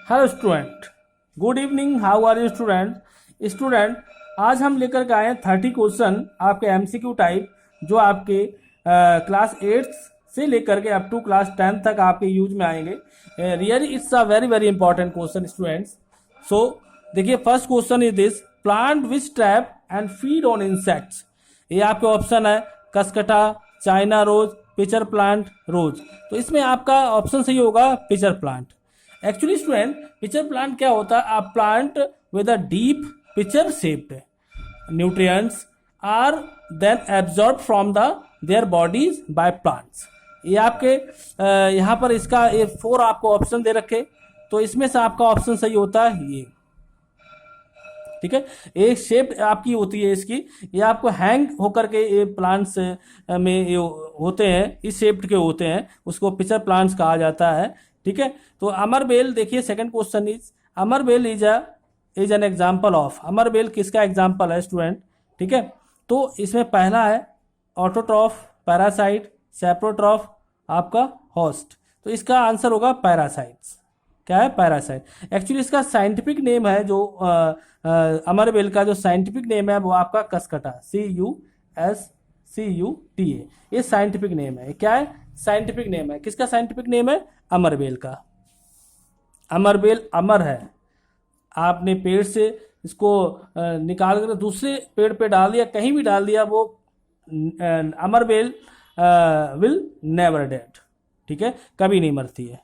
Hello student, good evening. How are you student, आज हम लेकर के आए हैं 30 क्वेश्चन आपके एमसीक्यू टाइप, जो आपके क्लास 8 से लेकर के अप टू क्लास 10 तक आपके यूज में आएंगे। Really it's a very very important question students. So देखिए, first question is this: plant which trap and feed on insects. ये आपके ऑप्शन है cuscuta, China rose, pitcher plant, rose. तो इसमें आपका ऑप्शन सही होगा pitcher plant. Actually student, pitcher plant क्या होता है? A plant with a deep pitcher shaped nutrients are then absorb from the their bodies by plants. ये आपके यहाँ पर इसका ये 4 आपको ऑप्शन दे रखे, तो इसमें से आपका ऑप्शन सही होता है ये। ठीक है, एक शेप आपकी होती है इसकी, ये आपको हैंग होकर के ये प्लांट्स में ये होते हैं, इस शेप के होते हैं, उसको पिचर प्लांट्स कहा जाता है। ठीक है, तो अमरबेल देखिए, second question is amarbel is an example of. अमरबेल किसका एग्जांपल है स्टूडेंट? ठीक है, तो इसमें पहला है ऑटोट्रॉफ, पैरासाइट, सेप्रोट्रॉफ, आपका होस्ट। तो इसका आंसर होगा पैरासाइट्स। क्या है? पैरासाइट। एक्चुअली इसका साइंटिफिक नेम है जो अमरबेल का जो साइंटिफिक नेम है वो आपका कसकटा, CUSCUTA। ये साइंटिफिक नेम है। क्या है? साइंटिफिक नेम है। किसका साइंटिफिक नेम है? अमरबेल का। अमरबेल अमर है। आपने पेड़ से इसको निकाल कर दूसरे पेड़ पे डाल दिया, कहीं भी डाल दिया, वो अमरबेल विल नेवर डेड। ठीक है, कभी नहीं मरती है।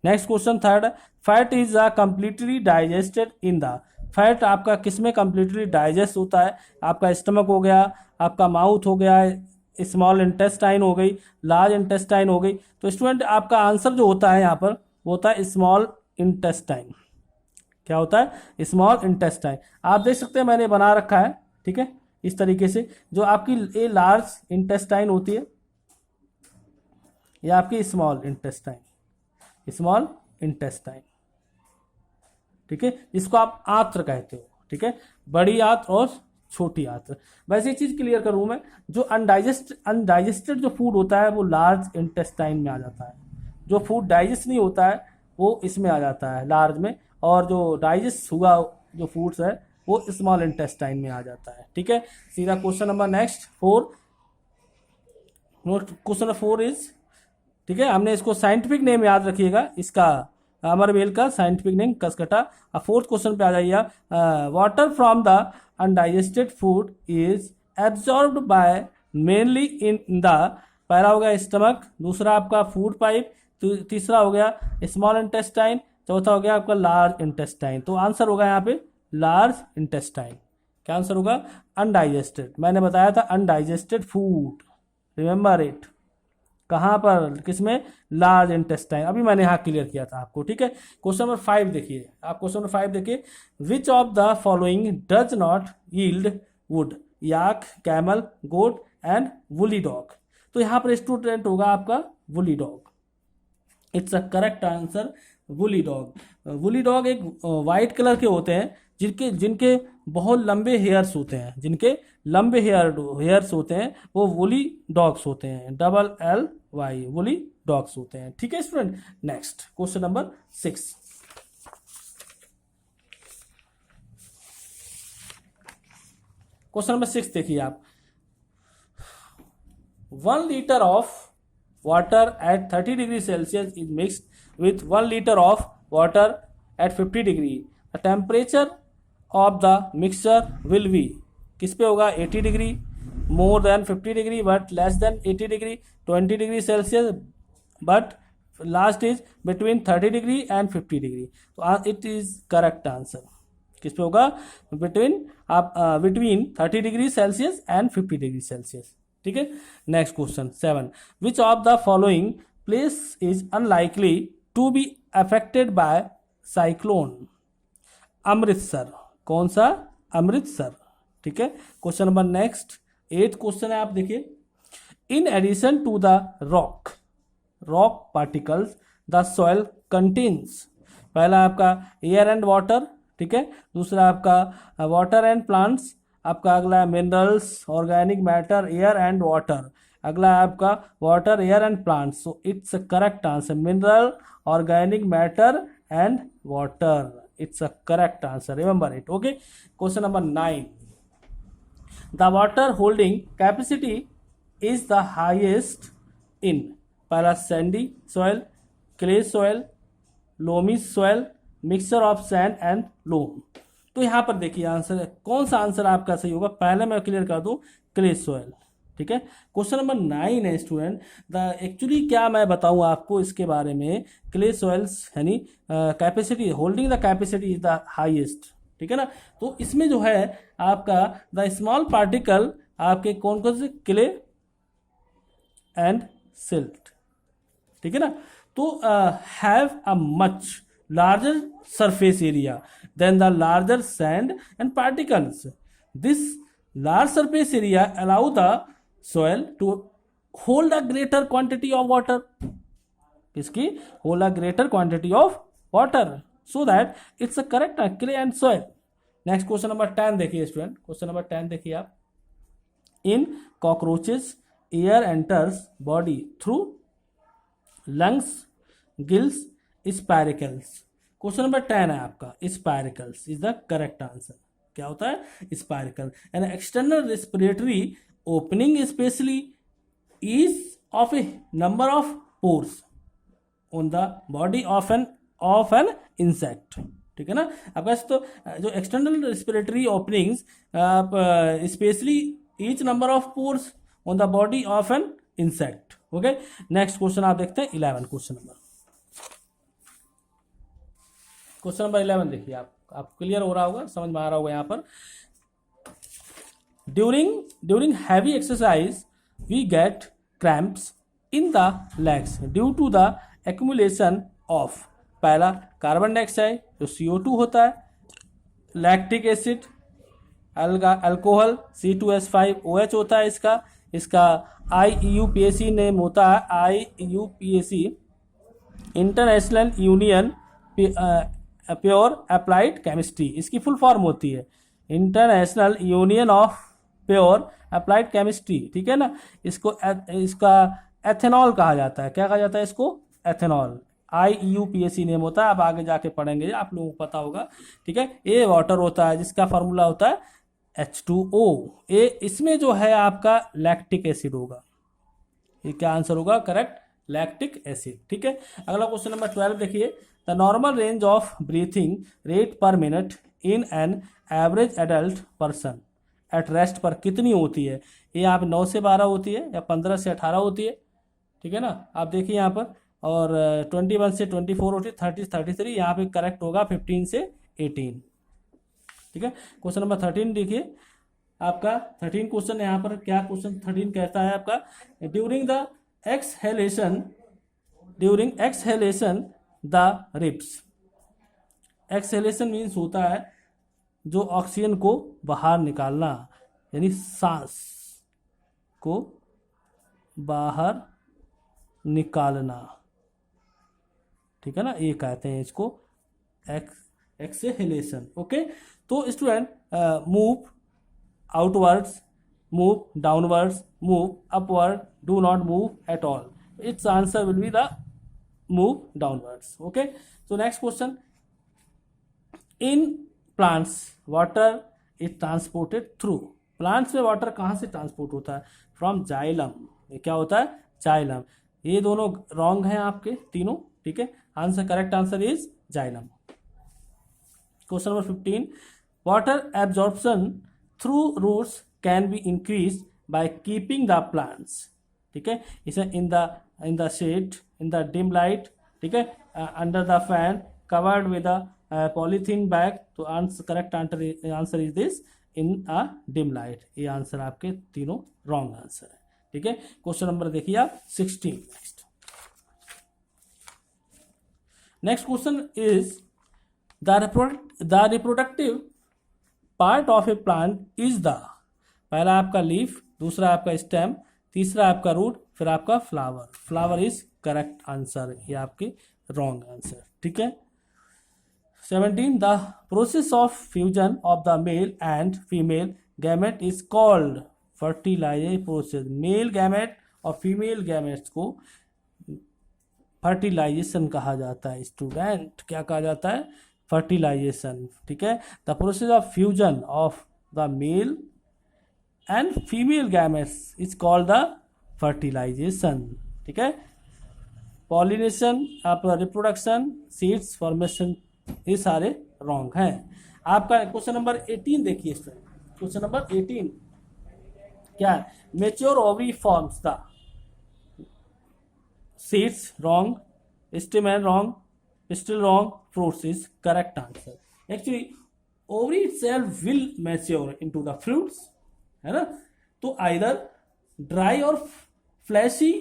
Next question third, fat is a completely digested in the. Fat आपका किस में कंप्लीटली डाइजेस्ट होता है? आपका स्टमक हो गया, आपका माउथ हो गया, स्मॉल इंटेस्टाइन हो गई, लार्ज इंटेस्टाइन हो गई। तो स्टूडेंट आपका आंसर जो होता है यहाँ पर वो होता है स्मॉल इंटेस्टाइन। क्या होता है? Small intestine. आप देख सकते हैं मैंने बना रखा है। ठीक है, इस तरीके से जो आपकी ये लार्ज इंटेस्टाइन होती है, ये आपकी स्मॉल इंटेस्टाइन, स्मॉल इंटेस्टाइन। ठीक है, इसको आप आंत्र कहते हो। ठीक है, बड़ी आंत्र और छोटी आंत्र। वैसे एक चीज क्लियर करूं मैं, जो अनडाइजेस्टेड जो फूड होता है वो लार्ज इंटेस्टाइन में आ जाता है। जो फूड डाइजेस्ट नहीं होता है वो इसमें आ जाता है, लार्ज में, और जो डाइजेस्ट हुआ जो फूड्स है वो स्मॉल इंटेस्टाइन में आ जाता है। ठीक है, सीधा question number next 4। Question number 4 is, ठीक है, हमने इसको साइंटिफिक नेम याद रखिएगा, इसका अमरबेल का साइंटिफिक नेम कसकटा। अब फोर्थ क्वेश्चन पे आ जाइए। Water from the undigested food is absorbed bye mainly in the. पहला हो गया स्टमक, दूसरा आपका फूड पाइप, तीसरा हो गया स्मॉल इंटेस्टाइन, चौथा हो गया आपका लार्ज इंटेस्टाइन। तो आंसर होगा यहाँ पे लार्ज इंटेस्टाइन। क्या आंसर होगा? अनडाइजेस्टेड। मैंने बताया था अनडाइजेस्टेड फूड, रिमेंबर इट। कहाँ पर? किसमें? Large intestine. अभी मैंने यहाँ क्लियर किया था आपको। ठीक है, क्वेश्चन नंबर 5 देखिए। आप क्वेश्चन नंबर 5 देखिए, which of the following does not yield wood? Yak, camel, goat and woolly dog. तो यहाँ पर स्टूडेंट होगा आपका woolly dog. It's a correct answer, woolly dog. Woolly dog एक वाइट कलर के होते हैं, जिनके बहुत लंबे हेयर्स होते हैं, जिनके लंबे हेयर्स होते हैं, वो वुली डॉग्स होते हैं। LLY, वुली डॉग्स होते हैं। ठीक है student, next question number 6। Question number 6 देखिए आप। 1 liter of water at 30 degree Celsius is mixed with 1 liter of water at 50 degree. The temperature of the mixture will be, किस पे होगा? 80 degree, more than 50 degree but less than 80 degree, 20 degree Celsius but last is between 30 degree and 50 degree. तो it is correct answer. किस पे होगा? Between 30 degree Celsius and 50 degree Celsius. ठीक है, next question 7। Which of the following place is unlikely to be affected by cyclone? Amritsar. कौन सा? अमृतसर। ठीक है, क्वेश्चन नंबर नेक्स्ट 8 क्वेश्चन है, आप देखिए। In addition to the rock particles the soil contains. पहला आपका एयर एंड वाटर, ठीक है, दूसरा आपका वाटर एंड प्लांट्स, आपका अगला minerals, organic matter, air and water, अगला है आपका water, air and plants. So it's correct answer, mineral, organic matter and water. It's a correct answer. Remember it. Okay. Question number 9. The water holding capacity is the highest in पहला sandy soil, clay soil, loamy soil, mixture of sand and loam. तो यहाँ पर देखिए answer कौन सा answer आपका सही होगा. पहले मैं क्लियर कर दूं, क्ले सॉइल. ठीक है. क्वेश्चन नंबर 9 है स्टूडेंट. द एक्चुअली क्या मैं बताऊं आपको इसके बारे में. क्ले सॉइल्स यानी capacity holding the capacity is the highest. ठीक है ना. तो इसमें जो है आपका द स्मॉल पार्टिकल आपके कौन कौन से क्ले एंड सिल्ट. ठीक है ना. तो have a much larger surface area than the larger sand and particles. This large surface area allow the soil to hold a greater quantity of water. इसकी hold a greater quantity of water so that it's a correct clay and soil. Next question number 10 देखिए student. Question number 10 देखिए आप. In cockroaches, air enters body through lungs, gills, spiracles. Question number 10 है आपका. Spiracles is the correct answer. क्या होता है स्पायरिकल. An external respiratory opening specially is of A number of pores on the body of an insect. ठीक है ना. आपका तो जो external respiratory openings specially each number of pores on the body of an insect. Okay. Next question आप देखते हैं 11. Question number 11 देखिए आप क्लियर हो रहा होगा, समझ में आ रहा होगा. यहाँ पर during heavy exercise we get cramps in the legs due to the accumulation of पहला कार्बन डाइऑक्साइड जो CO2 होता है, लैक्टिक एसिड, अल्कोहल C2H5OH होता है इसका IUPAC नेम होता है. IUPAC international union pure applied chemistry. इसकी फुल फॉर्म होती है international union of pure applied chemistry. ठीक है ना. इसका एथेनॉल कहा जाता है. क्या कहा जाता है इसको? एथेनॉल. IUPAC नेम होता है. आप आगे जाके पढ़ेंगे, आप लोगों को पता होगा. ठीक है. ए वाटर होता है जिसका फार्मूला होता है H2O. इसमें जो है आपका लैक्टिक एसिड होगा. ये क्या आंसर होगा? Correct, lactic acid. ठीक है. अगला क्वेश्चन नंबर 12 देखिए. The normal range of breathing rate पर minute in an average adult person at rest पर कितनी होती है? ये यहाँ पे 9 से 12 होती है या 15 से 18 होती है. ठीक है ना. आप देखिए यहाँ पर. और 21 से 24 होती है, 30 से 33. यहाँ पे करेक्ट होगा 15 से 18. ठीक है. क्वेश्चन नंबर 13 देखिए आपका. 13 क्वेश्चन यहाँ पर क्या क्वेश्चन 13 कहता है आपका. During exhalation the ribs. Exhalation means होता है जो ऑक्सीजन को बाहर निकालना, यानी सांस को बाहर निकालना. ठीक है ना. ये कहते हैं इसको एक्सहेलेशन. ओके. तो student move outwards, move downwards, move upward, do not move at all. It's answer will be the move downwards. Okay. So next question. In plants water is transported through. plants में water कहाँ से transport होता है? from xylem. ये क्या होता है? xylem. ये दोनों wrong हैं आपके तीनों. ठीक है. Answer correct answer is xylem. Question number 15. water absorption through roots can be increased by keeping the plants. ठीक है. इसे in the shade, in the dim light. ठीक है. under the fan, covered with a polythene bag. तो correct answer is this in a dim light. ये answer आपके तीनों wrong answer है. ठीक है. क्वेश्चन नंबर देखिए आप 16. Next question is the reproductive part of A plant is the. पहला आपका लीफ, दूसरा आपका स्टेम, तीसरा आपका रूट, फिर आपका flower. Flower is correct answer. ये आपकी रॉन्ग आंसर. ठीक है. 17. The process of fusion of the male and female gamete is called fertilisation process. Male gamete और फीमेल गैमेट्स को फर्टिलाइजेशन कहा जाता है स्टूडेंट। क्या कहा जाता है? फर्टिलाइजेशन। ठीक है, the process of fusion of the male and female gametes is called the fertilisation. ठीक है, पॉलिनेशन, आपका रिप्रोडक्शन, सीड्स फॉर्मेशन, ये सारे रॉन्ग हैं। आपका क्वेश्चन नंबर 18 देखिए स्टूडेंट, क्वेश्चन नंबर 18 क्या है? Mature ovary forms the seeds wrong, स्टेमन wrong, pistol wrong, fruits is correct answer. Actually ovary itself will mature into the fruits, है ना? तो आइदर ड्राई और फ्लैशी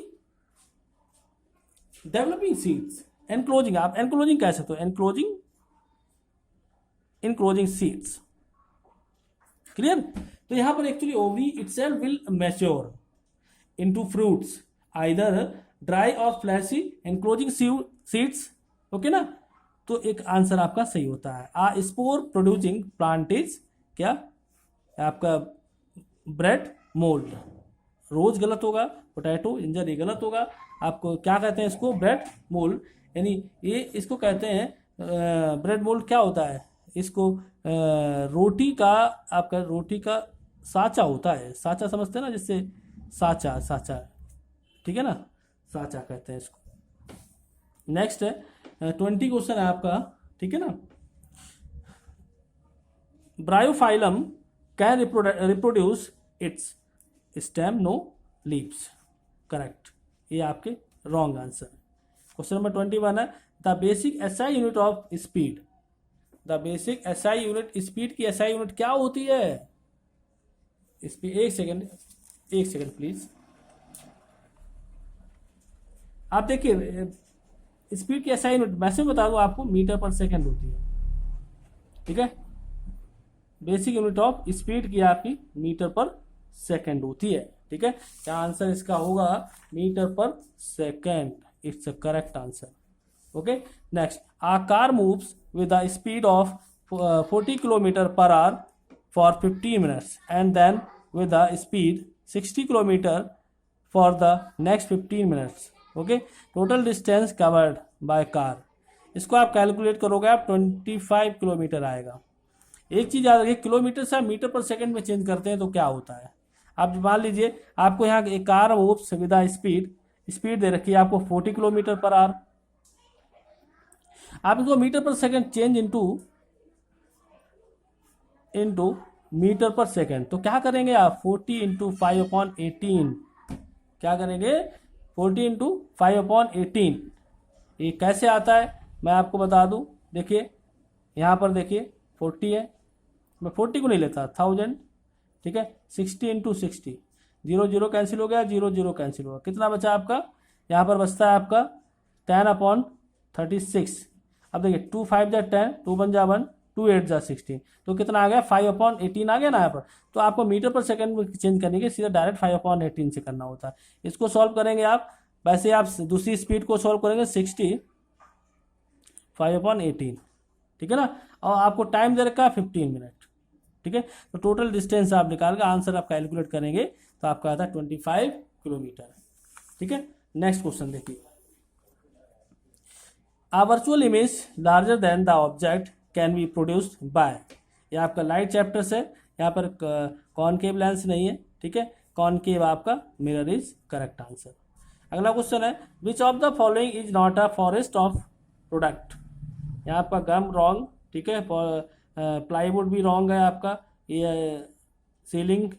डेवलपिंग सीड्स, एनक्लोजिंग, आप enclosing कह सकते हो, एनक्लोजिंग, इनक्लोजिंग सीड्स। क्लियर? तो यहां पर actually ovary itself will mature into fruits either dry और फ्लैशी एनक्लोजिंग सीड्स। ओके ना? तो एक आंसर आपका सही होता है। आ स्पोर प्रोड्यूसिंग प्लांट इज क्या? आपका ब्रेड मोल्ड। रोज गलत होगा, पोटैटो इंजर ये गलत होगा। आपको क्या कहते हैं इसको? ब्रेड मोल्ड, यानी ये इसको कहते हैं ब्रेड मोल्ड। क्या होता है इसको? रोटी का, आपका रोटी का साचा होता है, साचा समझते हैं ना, जिससे साचा, साचा, ठीक है ना, साचा कहते हैं इसको। नेक्स्ट है 20 क्वेश्चन है आपका, ठीक है ना। Bryophyllum can reproduce its stem no leaves, correct. ये आपके रॉन्ग आंसर। क्वेश्चन नंबर 21 है the basic SI unit of speed. The basic SI unit, speed की एसआई यूनिट क्या होती है? स्पीड, एक सेकेंड प्लीज। आप देखिए स्पीड की एसआई यूनिट वैसे बता दूं आपको, मीटर पर सेकेंड होती है। ठीक है, बेसिक यूनिट ऑफ स्पीड की आपकी मीटर पर सेकेंड होती है। ठीक है, क्या आंसर इसका होगा? Metre per second. It's a correct answer. Okay, next, a car moves with the speed of 40 kilometre per hour for 15 minutes and then with the speed 60 kilometre for the next 15 minutes. Okay, total distance covered by car, इसको आप calculate करोगे आप 25 kilometre आएगा। एक चीज याद रखिए, kilometre से मीटर पर सेकंड में चेंज करते हैं तो क्या होता है। आप मान लीजिए आपको यहाँ एक car moves with the speed दे रखी है आपको 40 किलोमीटर पर आवर, आप इसको मीटर पर सेकंड चेंज इनटू मीटर पर सेकंड, तो क्या करेंगे आप? 40 इंटू 5/18। क्या करेंगे? 40 इंटू 5/18। ये कैसे आता है मैं आपको बता दूं। देखिए यहाँ पर देखिए 40 है, मैं 40 को नहीं लेता, 1000। ठीक है, 60 इंटू 60, 0 0 कैंसिल हो गया, 0 0 कैंसिल होगा, कितना बचा आपका? यहाँ पर बचता है आपका 10/36। अब देखिए 2 5 जा 10, 2 1 जा 1, 2 8 जा 16, तो कितना आ गया? 5/18 आ गया ना यहाँ पर। तो आपको मीटर पर सेकंड में चेंज करने के सीधा डायरेक्ट 5/18 से करना होता है। इसको सॉल्व करेंगे आप, वैसे आप दूसरी स्पीड को सॉल्व करेंगे 60 5/18, ठीक है ना, और आपको टाइम दे रखा है 15 मिनट। ठीक है, तो टोटल डिस्टेंस आप निकाल कर आंसर आप कैलकुलेट करेंगे तो आपका आता है 25 किलोमीटर। ठीक है, नेक्स्ट क्वेश्चन देखिए, a virtual image larger than the object can be produced by. ये आपका लाइट चैप्टर से, यहाँ पर कॉनकेव लेंस नहीं है। ठीक है, कॉनकेव आपका मिरर इज करेक्ट आंसर। अगला क्वेश्चन है विच of the following is not a forest of product. यहाँ आपका गम रॉन्ग, ठीक है, प्लाईवुड भी रॉन्ग है आपका, ये सीलिंग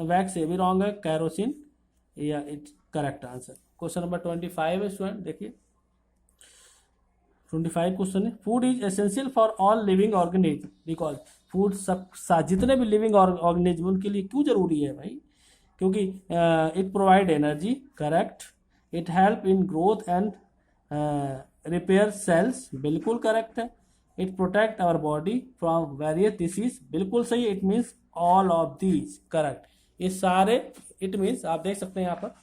वैक्स ये भी रॉन्ग है, कैरोसिन या it's correct answer. Question number 25 है स्टूडेंट, देखिए 25 क्वेश्चन है food is essential for all living organism because. Food सब जितने भी लिविंग ऑर्गेनिज्म उनके लिए क्यों जरूरी है भाई? क्योंकि it provide energy, correct. It help in growth and repair cells, बिल्कुल करेक्ट है। It protect our body from various disease, बिल्कुल सही। It means all of these, correct. ये सारे इट मीन्स आप देख सकते हैं यहाँ पर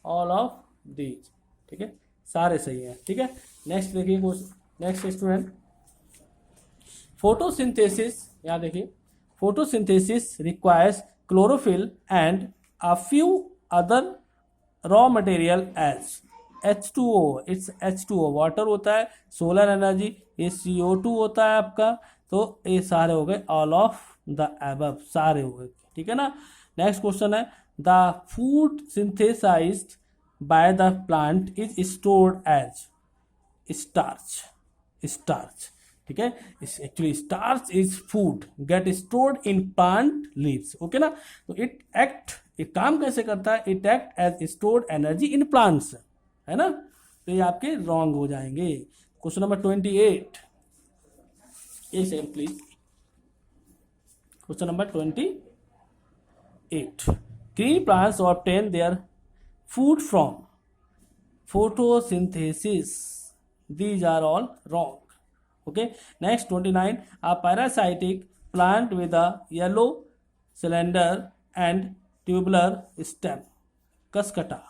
ऑल ऑफ दीज, ठीक है, सारे सही हैं। ठीक है, नेक्स्ट देखिए, नेक्स्ट स्टूडेंट, फोटोसिंथेसिस। यहाँ देखिए, photosynthesis requires chlorophyll and a few other raw material as. H2O, it's H2O, water होता है, सोलर एनर्जी, ये CO2 होता है आपका। तो ये सारे हो गए ऑल ऑफ द एबव, सारे हो गए, ठीक है ना। नेक्स्ट क्वेश्चन है the food synthesised by the plant is stored as starch, starch, ठीक है। Actually starch is food get stored in plant leaves, okay ना। तो इट एक्ट, एक काम कैसे करता है, it act as stored energy in plants, है ना। तो ये आपके रॉन्ग हो जाएंगे। क्वेश्चन नंबर 28, एक second please. Question number 28, green plants obtain their food from photosynthesis, these are all wrong, okay। Next 29, a parasitic plant with a yellow cylinder and tubular stem, cascata,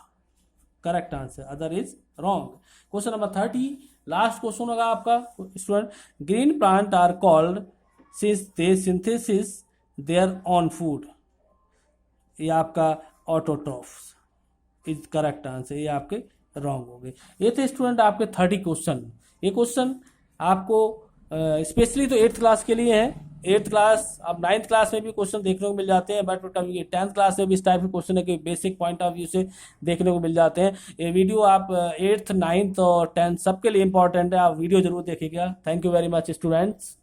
correct answer, other is wrong। Question number 30, last question होगा आपका student, green plant are called since they synthesis their own food, ये आपका autotrophs is correct answer, ये आपके wrong हो गए। ये थे स्टूडेंट आपके 30 क्वेश्चन। ये क्वेश्चन आपको स्पेशली तो 8th क्लास के लिए है। 8th क्लास, अब 9th क्लास में भी क्वेश्चन देखने को मिल जाते हैं, बट कभी 10th क्लास में भी इस टाइप के क्वेश्चन है कि बेसिक पॉइंट ऑफ व्यू से देखने को मिल जाते हैं। ये वीडियो आप 8th 9th और 10th सबके लिए इंपॉर्टेंट है, आप वीडियो जरूर देखिएगा। Thank you very much students.